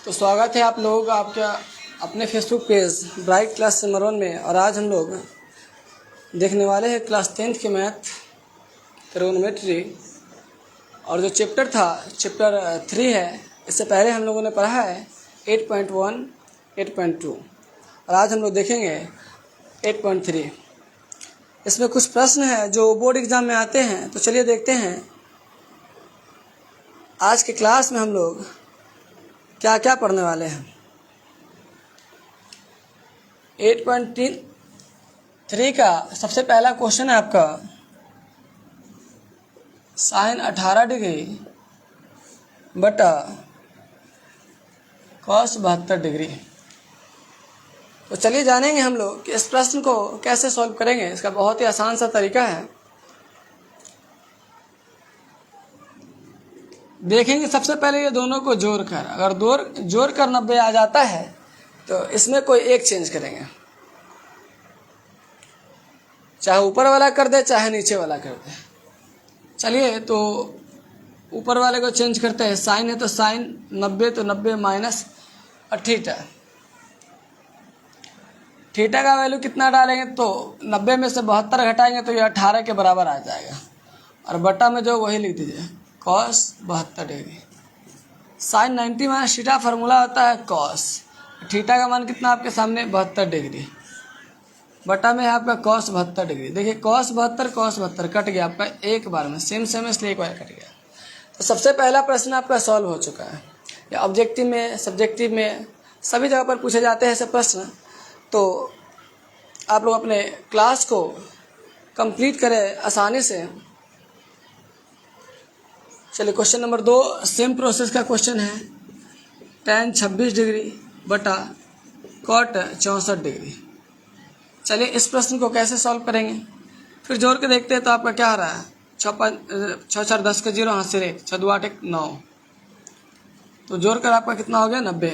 तो स्वागत है आप लोग आपका अपने फेसबुक पेज ब्राइट क्लास सिमरन में। और आज हम लोग देखने वाले हैं क्लास 10th के मैथ ट्रिगोनोमेट्री। और जो चैप्टर था चैप्टर 3 है। इससे पहले हम लोगों ने पढ़ा है 8.1, 8.2 और आज हम लोग देखेंगे 8.3। इसमें कुछ प्रश्न हैं जो बोर्ड एग्ज़ाम में आते हैं, तो चलिए देखते हैं आज के क्लास में हम लोग क्या क्या पढ़ने वाले हैं। 8.3 का सबसे पहला क्वेश्चन है आपका साइन 18 डिग्री बटा कॉस 72 डिग्री। तो चलिए जानेंगे हम लोग कि इस प्रश्न को कैसे सॉल्व करेंगे। इसका बहुत ही आसान सा तरीका है। देखेंगे सबसे पहले ये दोनों को जोड़कर, अगर जोड़कर 90 आ जाता है तो इसमें कोई एक चेंज करेंगे, चाहे ऊपर वाला कर दे चाहे नीचे वाला कर दे। चलिए तो ऊपर वाले को चेंज करते हैं। साइन है तो साइन 90, तो 90 माइनस थीटा। थीटा का वैल्यू कितना डालेंगे तो 90 में से 72 घटाएंगे तो ये 18 के बराबर आ जाएगा। और बटा में जो वही लिख दीजिए cos 72 degree. Sine 90 minus theta formula होता है कॉस। थीटा का मान कितना आपके सामने 72 डिग्री। बटा में है आपका कॉस 72 डिग्री। देखिए कॉस 72 कट गया आपका एक बार में, सेम इसलिए एक बार कट गया। तो सबसे पहला प्रश्न आपका सॉल्व हो चुका है। या ऑब्जेक्टिव में, सब्जेक्टिव में, सभी जगह पर पूछे जाते हैं ऐसे प्रश्न। तो आप लोग अपने क्लास को कंप्लीट करें आसानी से। चलिए क्वेश्चन नंबर 2 सेम प्रोसेस का क्वेश्चन है। tan 26 डिग्री बटा कॉट 64 डिग्री। चलिए इस प्रश्न को कैसे सॉल्व करेंगे, फिर जोड़ के देखते हैं। तो आपका क्या आ रहा है 6 4 10 के 0 हाथ से 1 6 2 8 1 9। तो जोड़ कर आपका कितना हो गया 90।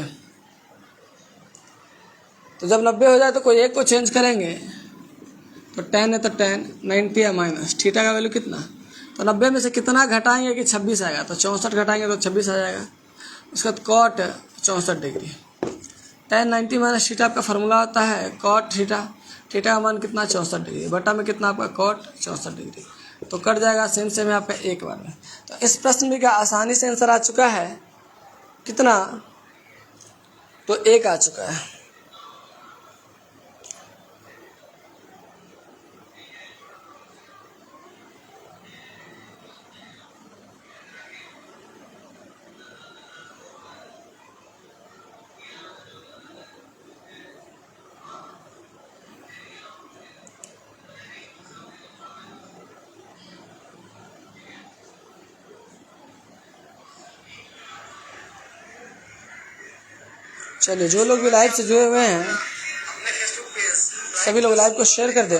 तो जब 90 हो जाए तो कोई एक को चेंज करेंगे। तो tan है तो tan 90 या माइनस थीटा का वैल्यू कितना, तो 90 में से कितना घटाएंगे कि 26 आएगा। तो 64 घटाएंगे तो 26 आ जाएगा। उसके बाद cot 64 degree. tan 90 minus theta आपका फार्मूला होता है कॉट थीटा। थीटा का मान कितना 64 डिग्री। बटा में कितना आपका कॉट 64 डिग्री। तो कट जाएगा सेम है आपका एक बार में। तो इस प्रश्न में क्या आसानी से आंसर आ चुका है कितना, तो 1 आ चुका है। चलिए जो लोग भी लाइव से जुड़े हुए हैं सभी लोग लाइव को शेयर कर दें।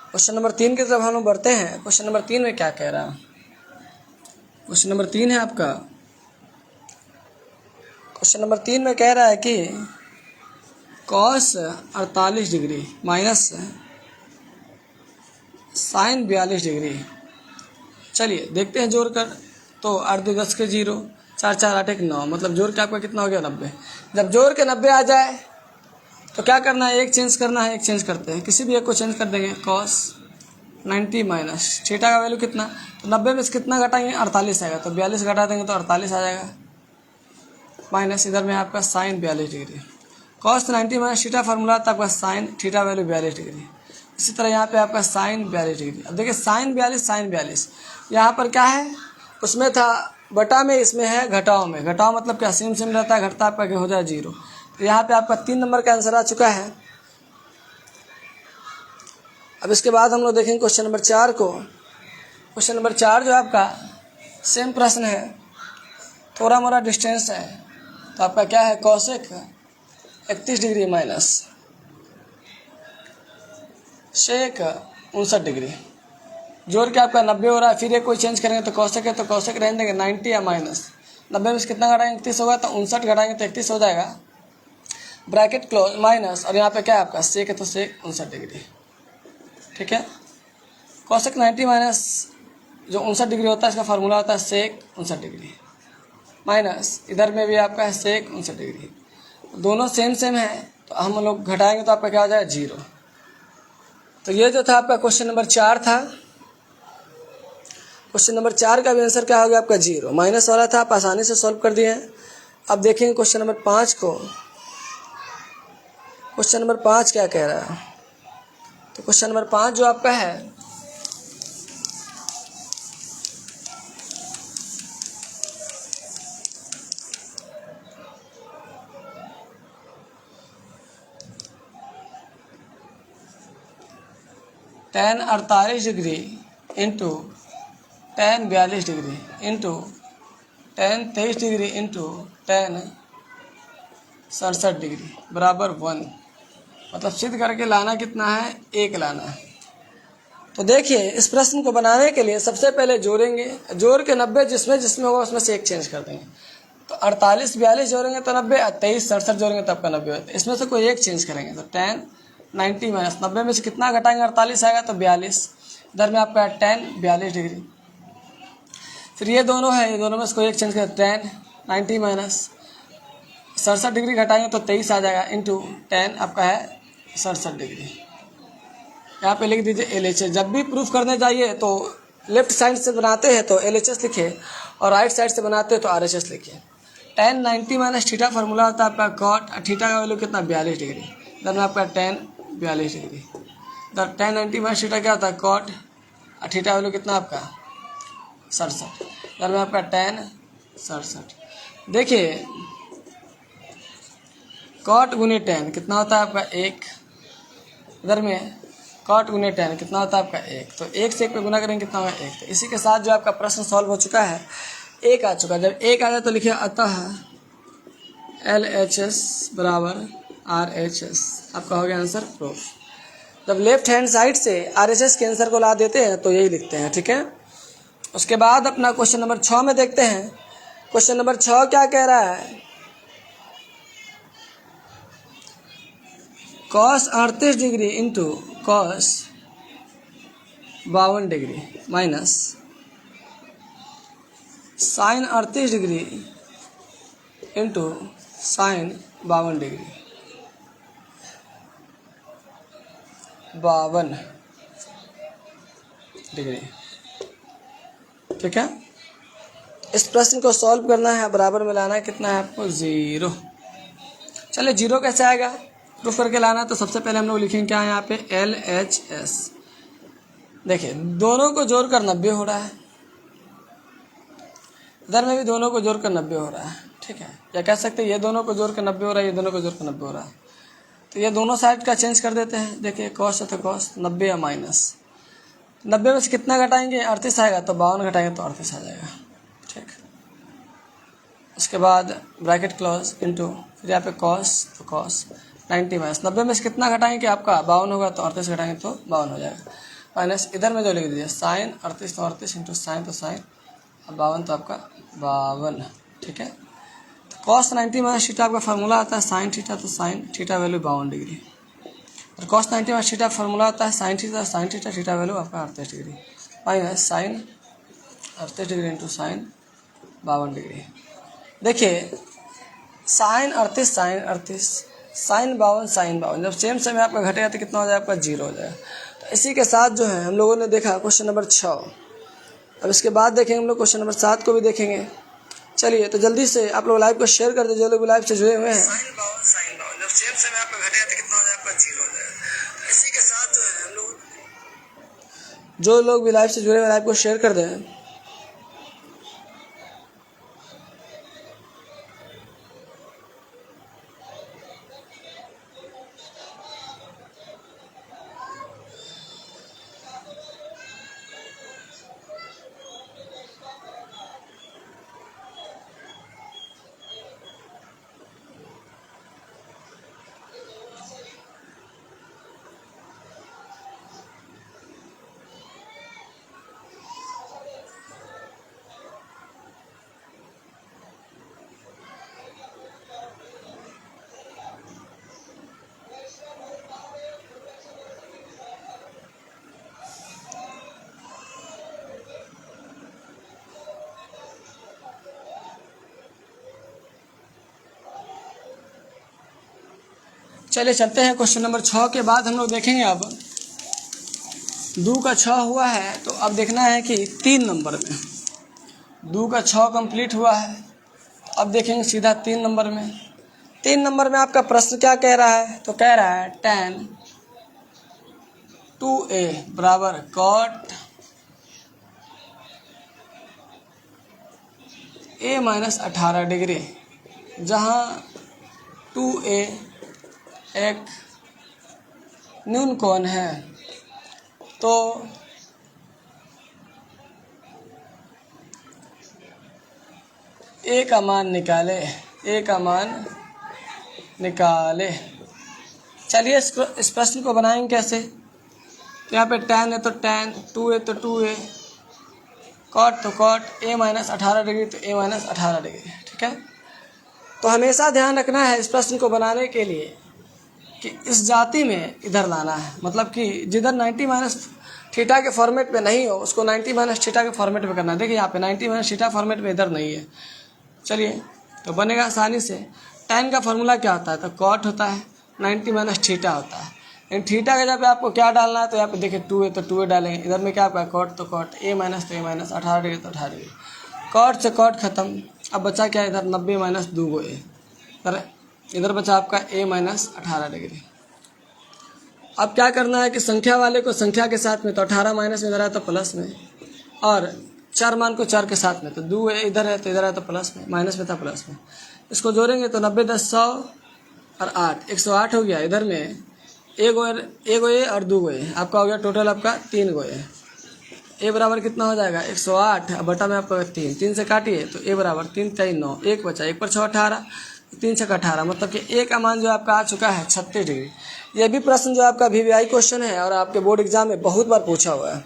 क्वेश्चन नंबर 3 की तरफ हम लोग बढ़ते हैं। क्वेश्चन नंबर 3 में क्या कह रहा है। क्वेश्चन नंबर 3 है आपका। क्वेश्चन नंबर 3 में कह रहा है कि cos 48 degree minus sine 42 degree. चलिए देखते हैं जोड़कर। तो 8 2 10 के 0 4 4 8 1 9, मतलब जोड़ के आपका कितना हो गया 90। जब जोड़ के 90 आ जाए तो क्या करना है, एक चेंज करना है। एक चेंज करते हैं, किसी भी एक को चेंज कर देंगे। कॉस 90 माइनस थीटा का वैल्यू कितना, तो 90 में से कितना घटाएंगे 48 आएगा। तो 42 घटा देंगे तो 48 आ जाएगा। माइनस इधर में आपका sine 42 degree. Cos 90 minus theta formula था आपका साइन थीटा वैल्यू 42 डिग्री। इसी तरह यहाँ पे आपका साइन 42 डिग्री। अब देखिए साइन 42 यहाँ पर क्या है, उसमें था बटा में, इसमें है घटाओ में। घटाओ मतलब क्या, सेम रहता है, घटता आपका हो जाए 0। तो यहाँ पे आपका 3 नंबर का आंसर आ चुका है। अब इसके बाद हम लोग देखेंगे क्वेश्चन नंबर 4 को। क्वेश्चन नंबर 4 जो आपका सेम प्रश्न है, थोड़ा मोड़ा डिस्टेंस है। तो आपका क्या है cosec 31 degree minus shake 59 degree. जोड़ के आपका 90 हो रहा है। फिर एक कोई चेंज करेंगे तो कौशक है तो कौशक रहने देंगे 90 या माइनस 90 में से कितना घटाएंगे 31 होगा। तो 59 घटाएंगे तो 31 हो जाएगा। ब्रैकेट क्लोज माइनस और यहाँ पे क्या है आपका सेक है तो सेक 59 डिग्री। ठीक है। कौशक 90 माइनस जो 59 डिग्री होता है इसका फार्मूला होता है सेक 59 डिग्री, माइनस इधर में भी आपका है सेक 59 डिग्री। दोनों सेम सेम है तो हम लोग घटाएंगे तो आपका क्या हो जाएगा 0। तो ये जो था आपका क्वेश्चन नंबर 4 था। क्वेश्चन नंबर 4 का भी आंसर क्या हो गया आपका 0, माइनस वाला था, आप आसानी से सॉल्व कर दिए हैं। अब देखेंगे क्वेश्चन नंबर 5 को। क्वेश्चन नंबर 5 क्या कह रहा है? तो क्वेश्चन नंबर 5 जो आपका है, tan 48 degree into tan 42 degree into tan 23 degree into tan 67 degree बराबर 1। मतलब सिद्ध करके लाना कितना है, 1 लाना है। तो देखिए इस प्रश्न को बनाने के लिए सबसे पहले जोड़ेंगे, जोड़ के 90 जिसमें जिसमें होगा उसमें से 1 चेंज कर देंगे। तो 48 42 जोड़ेंगे तो 90, 23 67 जोड़ेंगे तो आपका 90 होता है। इसमें से कोई एक चेंज करेंगे तो tan 90 माइनस 90 में से कितना घटाएंगे, 48 आएगा तो 42, इधर में आपका tan 42 डिग्री। फिर ये दोनों है, ये दोनों में से कोई एक चेंज करें, tan 90 माइनस 67 डिग्री घटाएंगे तो 23 आ जाएगा, इंटू tan आपका है 67 डिग्री। यहाँ पे लिख दीजिए LHS। जब भी प्रूफ करने जाइए तो लेफ्ट साइड से बनाते हैं तो LHS लिखिए और राइट साइड से बनाते हैं तो RHS लिखिए। tan 90 माइनस थीटा फार्मूला होता है आपका कॉट, थीटा का वैल्यू कितना 42 डिग्री, इधर में आपका tan 42 डिग्री। इधर tan 90 माइनस थीटा क्या होता है कॉट, थीटा वैल्यू कितना आपका 67, इधर में आपका tan 67। देखिए कॉट गुने tan कितना होता है आपका 1, इधर में कॉट गुने tan कितना होता है आपका 1, तो 1 से 1 पे गुना करेंगे कितना होगा 1। तो इसी के साथ जो आपका प्रश्न सॉल्व हो चुका है, 1 आ चुका है। जब 1 आ जाए तो लिखिए अतः LHS बराबर RHS, आपका हो गया आंसर प्रूफ। जब लेफ्ट हैंड साइड से RHS के आंसर को ला देते हैं तो यही लिखते हैं, ठीक है। उसके बाद अपना क्वेश्चन नंबर 6 में देखते हैं। क्वेश्चन नंबर 6 क्या कह रहा है, cos 38 degree into cos 52 degree minus sin 38 degree into sin 52 degree 52 degree, ठीक है। इस प्रश्न को सॉल्व करना है, बराबर में लाना है कितना है आपको 0। चलिए 0 कैसे आएगा प्रूफ करके लाना है। तो सबसे पहले हम लोग लिखेंगे क्या है यहाँ पे LHS। देखिए दोनों को जोड़कर 90 हो रहा है, इधर में भी दोनों को जोड़कर 90 हो रहा है, ठीक है। या कह सकते हैं ये दोनों को जोड़कर 90 हो रहा है, ये दोनों को जोड़कर 90 हो रहा है। तो ये दोनों साइड का चेंज कर देते हैं। देखिए कॉस है तो कॉस 90 या माइनस 90 में से कितना घटाएंगे, 38 आएगा तो 52 घटाएंगे तो 38 आ जाएगा, ठीक। उसके बाद ब्रैकेट क्लोज इंटू फिर यहाँ पे कॉस तो कॉस 90 माइनस 90 में से कितना घटाएंगे कि आपका 52 होगा तो 38 घटाएंगे तो 52 हो जाएगा, माइनस इधर में जो लिख दीजिए साइन 38 तो 38 इंटू साइन तो साइन 52 तो आपका 52, ठीक है। तो कॉस 90 माइनस थीटा आपका फार्मूला आता है साइन थीटा, तो साइन थीटा वैल्यू 52 डिग्री। और कॉस 90 माइनस थीटा फार्मूला आता है साइन थीटा, थीटा वैल्यू आपका 38 degree minus sine 38 degree into sine 52 degree. देखिए साइन 38 साइन 52 जब सेम सेम आपका घटेगा तो कितना हो जाएगा आपका 0 हो जाएगा। तो इसी के साथ जो है हम लोगों ने देखा क्वेश्चन नंबर 6। अब इसके बाद देखेंगे हम लोग क्वेश्चन नंबर 7 को भी देखेंगे। चलिए तो जल्दी से आप लोग लाइव को शेयर कर दीजिए, जो लोग लाइव से जुड़े हुए हैं। साइन 52 जब सेम सेम आपका घटेगा तो कितना हो जाएगा आपका 0 हो जाएगा। तो इसी के साथ जो है हम लोग, जो लोग भी लाइव से जुड़े हुए लाइव को शेयर कर दें। चलिए चलते हैं क्वेश्चन नंबर 6 के बाद हम लोग देखेंगे अब 2 का 6 हुआ है, तो अब देखना है कि 3 नंबर में 2 का 6 कंप्लीट हुआ है। अब देखेंगे सीधा 3 नंबर में। 3 नंबर में आपका प्रश्न क्या कह रहा है, तो कह रहा है tan 2a बराबर cot a माइनस 18 डिग्री, जहाँ 2a एक न्यून कोण है। तो a का मान निकाले, a का मान निकाले। चलिए इस प्रश्न को बनाएंगे कैसे। तो यहाँ पे tan है तो tan, 2a तो 2a, cot तो cot, a माइनस 18 डिग्री तो a माइनस 18 डिग्री। ठीक है, तो हमेशा ध्यान रखना है इस प्रश्न को बनाने के लिए कि इस जाति में इधर लाना है, मतलब कि जिधर 90 माइनस थीटा के फॉर्मेट में नहीं हो उसको 90 माइनस थीटा के फॉर्मेट में करना है। देखिए यहाँ पे 90 माइनस थीटा फॉर्मेट में इधर नहीं है। चलिए तो बनेगा आसानी से। tan का फॉर्मूला क्या होता है, तो cot होता है, 90 माइनस थीटा होता है। लेकिन थीटा के जगह पे आपको क्या डालना है, तो यहाँ पे देखिए 2a तो 2a डालेंगे, इधर में क्या आपका cot तो cot, a माइनस तो a माइनस, 18 डिग्री तो 18 डिग्री, cot से cot खत्म। अब बचा क्या, इधर 90 माइनस 2a, इधर बचा आपका a माइनस 18 डिग्री। अब क्या करना है कि संख्या वाले को संख्या के साथ में, तो 18 माइनस में इधर है तो प्लस में, और चर मान को चर के साथ में, तो 2 इधर है तो इधर है तो प्लस में, माइनस में था प्लस में। इसको जोड़ेंगे तो 90 10 100 और 8 108 हो गया। इधर में एक गो ए और 2 गो ए, आपका हो गया टोटल आपका 3 गो ए। ए बराबर कितना हो जाएगा 108, अब बटा में आपका 3 से काटिए तो ए बराबर 3 3 9, 1 बचा, 1 पर 6 18, 3 6 18, मतलब कि ए का मान जो आपका आ चुका है 36 डिग्री। यह भी प्रश्न जो आपका VVI क्वेश्चन है और आपके बोर्ड एग्जाम में बहुत बार पूछा हुआ है,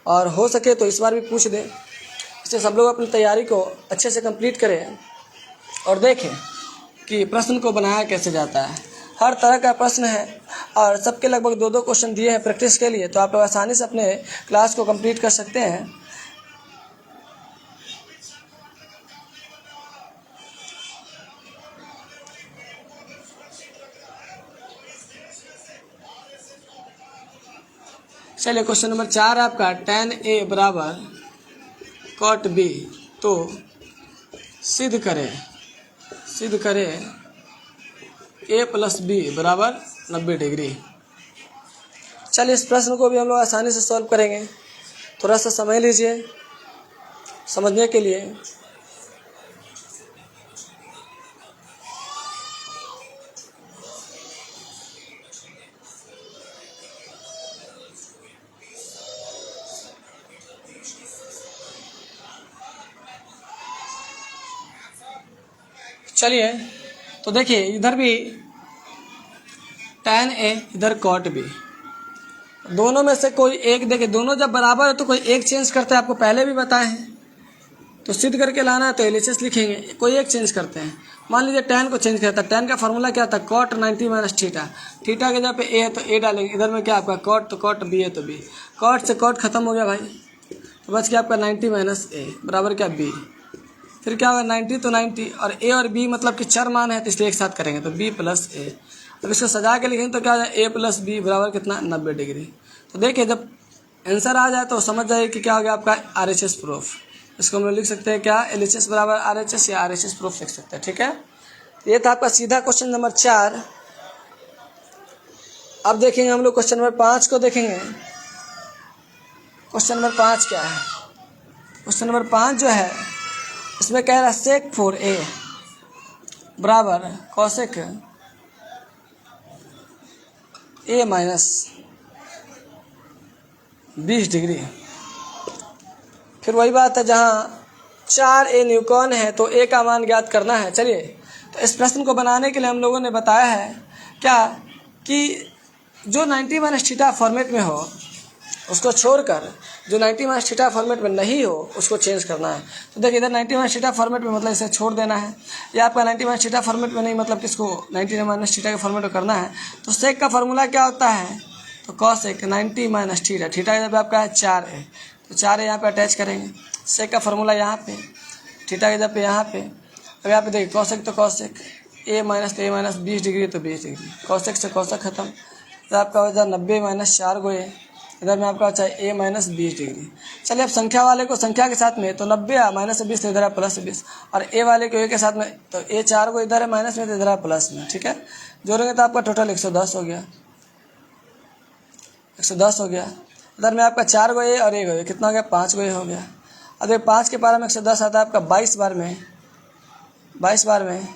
और हो सके तो इस बार भी पूछ दें। इससे सब लोग अपनी तैयारी को अच्छे से कंप्लीट करें और देखें कि प्रश्न को बनाया कैसे जाता है। हर तरह का प्रश्न है और सबके लगभग 2-2 क्वेश्चन दिए हैं प्रैक्टिस के लिए, तो आप लोग आसानी से अपने क्लास को कंप्लीट कर सकते हैं। चलिए क्वेश्चन नंबर 4 आपका tan a बराबर cot b, तो सिद्ध करें a प्लस b बराबर 90 डिग्री। चलिए इस प्रश्न को भी हम लोग आसानी से सॉल्व करेंगे, थोड़ा सा समय लीजिए समझने के लिए। चलिए तो देखिए इधर भी tan a, इधर cot b, दोनों में से कोई एक, देखिए दोनों जब बराबर है तो कोई एक चेंज करते हैं, आपको पहले भी बताए हैं। तो सिद्ध करके लाना है तो LHS लिखेंगे, कोई एक चेंज करते हैं। मान लीजिए tan को चेंज करता है, tan का फॉर्मूला क्या था, cot 90 माइनस थीटा, थीटा के जगह पे a है तो a डालेंगे, इधर में क्या आपका cot तो cot, b है तो b, cot से cot खत्म हो गया भाई, तो बच गया आपका 90 माइनस a बराबर क्या b। फिर क्या होगा 90 तो 90, और a और b मतलब कि चर मान है तो इसलिए एक साथ करेंगे तो b प्लस a। अब इसको सजा के लिखेंगे तो क्या हो जाए a प्लस b बराबर कितना 90 डिग्री। तो देखिए जब आंसर आ जाए तो समझ जाइए कि क्या हो गया आपका RHS प्रूफ। इसको हम लोग लिख सकते हैं क्या, LHS बराबर RHS या RHS प्रूफ लिख सकते हैं। ठीक है, ये था आपका सीधा क्वेश्चन नंबर 4। अब देखेंगे हम लोग क्वेश्चन नंबर 5 को देखेंगे। क्वेश्चन नंबर 5 क्या है, क्वेश्चन नंबर 5 जो है इसमें कह रहा है sec 4a बराबर cosec a माइनस 20 डिग्री। फिर वही बात है जहाँ 4a न्यूटन है तो a का मान ज्ञात करना है। चलिए तो इस प्रश्न को बनाने के लिए हम लोगों ने बताया है क्या कि जो 90 माइनस थीटा फॉर्मेट में हो उसको छोड़कर जो 90 माइनस थीटा फॉर्मेट में नहीं हो उसको चेंज करना है। तो देखिए इधर 90 माइनस थीटा फॉर्मेट में मतलब इसे छोड़ देना है, या आपका 90 माइनस थीटा फॉर्मेट में नहीं मतलब किसको 90 माइनस थीटा के फॉर्मेट में करना है। तो सेक का फॉर्मूला क्या होता है, तो कॉस एक 90 माइनस थीटा, थीटा जब आपका है 4 है तो 4 यहाँ पे अटैच करेंगे, सेक का फॉर्मूला यहाँ पे, थीटा के जब पे यहाँ पे, अब यहाँ पे देखिए कॉसेक तो कॉसेक ए माइनस 20 डिग्री तो 20 डिग्री, कौशक से कौशक खत्म। तो आपका हो जाए 90 माइनस 4 गो ए, इधर में आपका बचा ए माइनस 20 डिग्री। चलिए अब संख्या वाले को संख्या के साथ में तो 90 माइनस से 20 तो इधर है प्लस 20, और ए वाले को ए के साथ में तो ए 4 को इधर है माइनस में तो इधर है प्लस में, ठीक है। जोड़ेंगे तो आपका टोटल 110 हो गया, 110 हो गया। इधर में आपका 4 गो ए और 1 गो ए, कितना हो गया 5 गो ए हो गया। अब 5 के पारा में 110 आता है आपका 22 बार में, 22 बार में,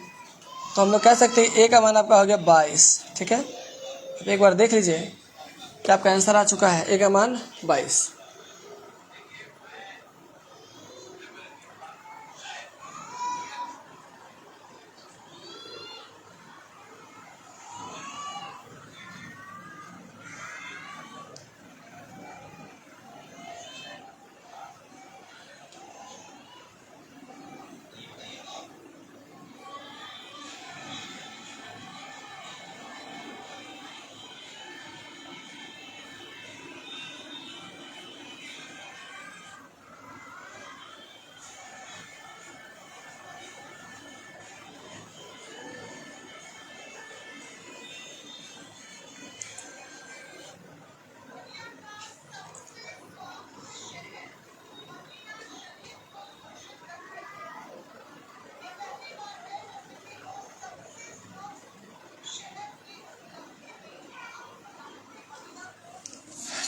तो हम लोग कह सकते हैं ए का मान आपका हो गया 22, ठीक है। अब एक बार देख लीजिए कि आपका आंसर आ चुका है, ए का मान 22।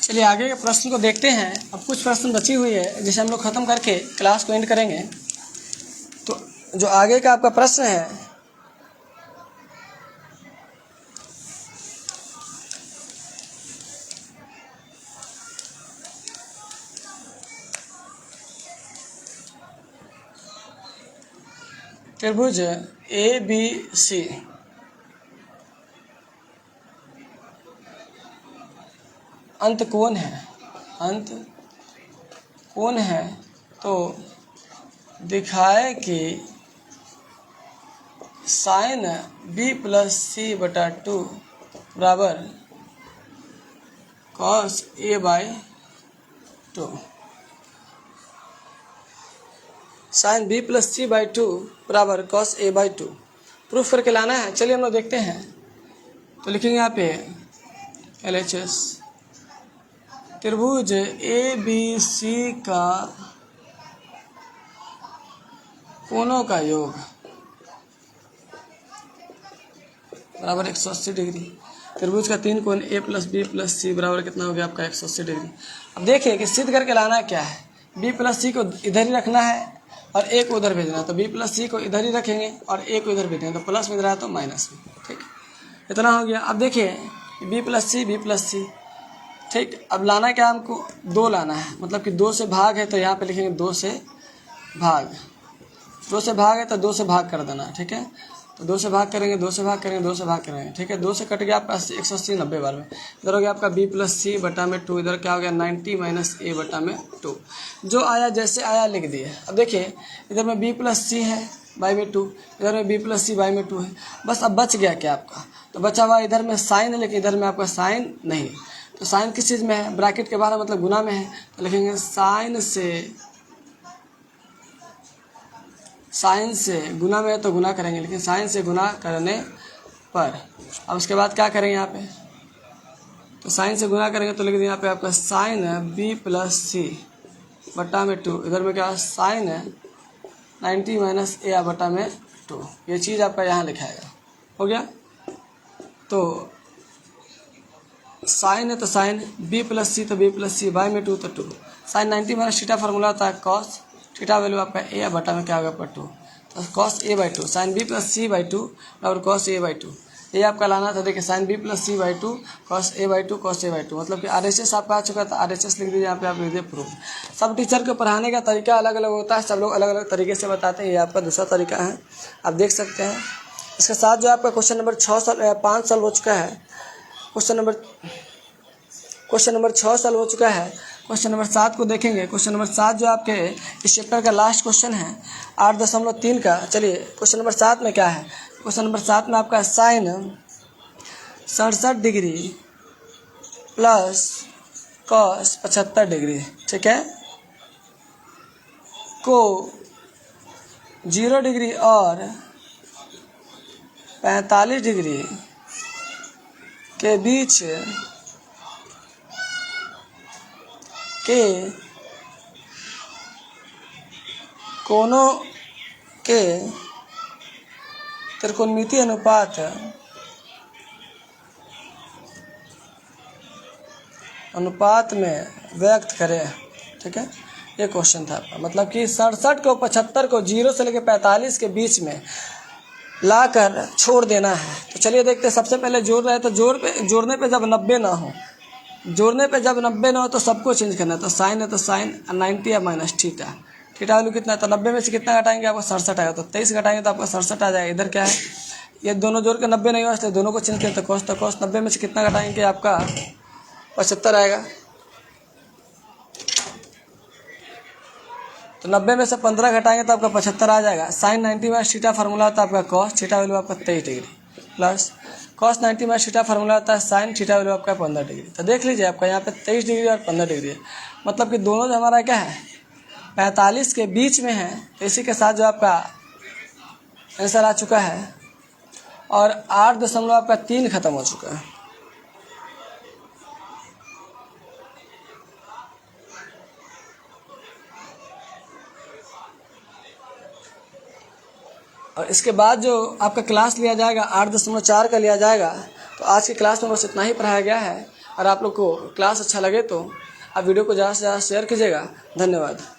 चलिए आगे के प्रश्न को देखते हैं। अब कुछ प्रश्न बची हुई है जिसे हम लोग ख़त्म करके क्लास को एंड करेंगे। तो जो आगे का आपका प्रश्न है, त्रिभुज ए बी सी अंत कोण है, अंत कोण है, तो दिखाए कि साइन बी प्लस सी बटा 2 बराबर cos A by 2। Sine B plus C by 2 बराबर कॉस ए बाई 2 प्रूफ करके लाना है। चलिए हम लोग देखते हैं। तो लिखेंगे यहाँ पे LHS त्रिभुज ए बी सी का कोणों का योग बराबर 180 डिग्री। त्रिभुज का 3 कोण ए प्लस बी प्लस सी बराबर कितना हो गया आपका 180 डिग्री। अब देखिए कि सिद्ध करके लाना क्या है, बी प्लस सी को इधर ही रखना है और ए को उधर भेजना है। तो बी प्लस सी को इधर ही रखेंगे और ए को इधर भेजेंगे, तो प्लस में रहा तो माइनस में, ठीक, इतना हो गया। अब देखिए बी प्लस सी, ठीक। अब लाना क्या हमको, 2 लाना है, मतलब कि 2 से भाग है तो यहाँ पे लिखेंगे 2 से भाग, 2 से भाग है तो 2 से भाग कर देना, ठीक है। तो 2 से भाग करेंगे, 2 से भाग करेंगे, 2 से भाग करेंगे, ठीक है। 2 से कट गया आपका 180 90 बार में। इधर हो गया आपका बी प्लस सी बटा में 2, इधर क्या हो गया 90 माइनस ए बटा में 2। जो आया जैसे आया लिख दिए। अब देखिए इधर में बी प्लस सी है बाई में 2, इधर में बी प्लस सी बाई में 2 है। बस अब बच गया क्या आपका, तो बचा हुआ इधर में साइन है, लेकिन इधर में आपका साइन नहीं। तो साइन किस चीज़ में है, ब्रैकेट के बाहर मतलब गुना में है, तो लिखेंगे साइन से गुना में है तो गुना करेंगे, लेकिन साइन से गुना करने पर। अब उसके बाद क्या करेंगे यहाँ पे, तो साइन से गुना करेंगे तो लिख दें यहाँ पे आपका साइन बी प्लस सी बटा में 2, इधर में क्या साइन 90 माइनस ए बटा में 2। ये चीज़ आपका यहाँ लिखाएगा, हो गया। तो साइन है तो साइन बी प्लस सी, तो बी प्लस सी बाई में 2 तो 2। साइन 90 माइनस थीटा फार्मूला होता है कॉस, थीटा वैल्यू आपका ए बटा में क्या होगा पर 2, तो cos A by 2। Sine B plus C by 2 और कॉस ए बाई 2, ये आपका लाना था। देखिए sine B plus C by 2 cos A by 2 cos A by 2, मतलब कि RHS आपका आ चुका था। RHS लिख दीजिए यहाँ पे, आप लिख दीजिए प्रूफ। सब टीचर को पढ़ाने का तरीका अलग अलग होता है, सब लोग अलग अलग तरीके से बताते हैं। ये आपका दूसरा तरीका है, आप देख सकते हैं। इसके साथ जो आपका क्वेश्चन नंबर 5 साल हो चुका है, क्वेश्चन नंबर 6 साल हो चुका है। क्वेश्चन नंबर 7 को देखेंगे। क्वेश्चन नंबर 7 जो आपके इस चैप्टर का लास्ट क्वेश्चन है 8.3 का। चलिए क्वेश्चन नंबर 7 में क्या है, क्वेश्चन नंबर 7 में आपका sine 67 degree plus cos 75 degree, ठीक है, को 0 डिग्री और 45 डिग्री के बीच के कोनों के त्रिकोणमितीय अनुपात में व्यक्त करें। ठीक है, ये क्वेश्चन था आपका। मतलब कि 67 को 75 को 0 से लेकर 45 के बीच में लाकर छोड़ देना है। तो चलिए देखते हैं। सबसे पहले जोड़ रहे हैं तो जोड़ने पे जब 90 ना हो, तो सबको चेंज करना है। तो साइन है तो साइन 90 या माइनस थीटा। थीटा वैल्यू कितना है, तो 90 में से कितना घटाएंगे, आपको 67 आएगा। तो 23 घटाएंगे तो आपका 67 आ जाएगा। इधर क्या है, ये दोनों जोड़ के 90 नहीं हुआ, तो दोनों को चेंज करें तो कॉस 90 में से कितना घटाएंगे, आपका 75 आएगा। तो 90 में से 15 घटाएंगे तो आपका 75 आ जाएगा। साइन 90 माइनस थीटा फार्मूला होता है आपका कॉस, थीटा वैल्यू आपका 23 degree, plus cos 90 minus theta formula होता है साइन, थीटा वैल्यू आपका 15 डिग्री। तो देख लीजिए आपका यहाँ पे 23 डिग्री और 15 डिग्री है। मतलब कि दोनों जो हमारा क्या है 45 के बीच में है। तो इसी के साथ जो आपका आंसर आ चुका है और 8.3 खत्म हो चुका है। और इसके बाद जो आपका क्लास लिया जाएगा 8.4 का लिया जाएगा। तो आज की क्लास में बस इतना ही पढ़ाया गया है। और आप लोग को क्लास अच्छा लगे तो आप वीडियो को ज़्यादा से ज़्यादा शेयर कीजिएगा। धन्यवाद।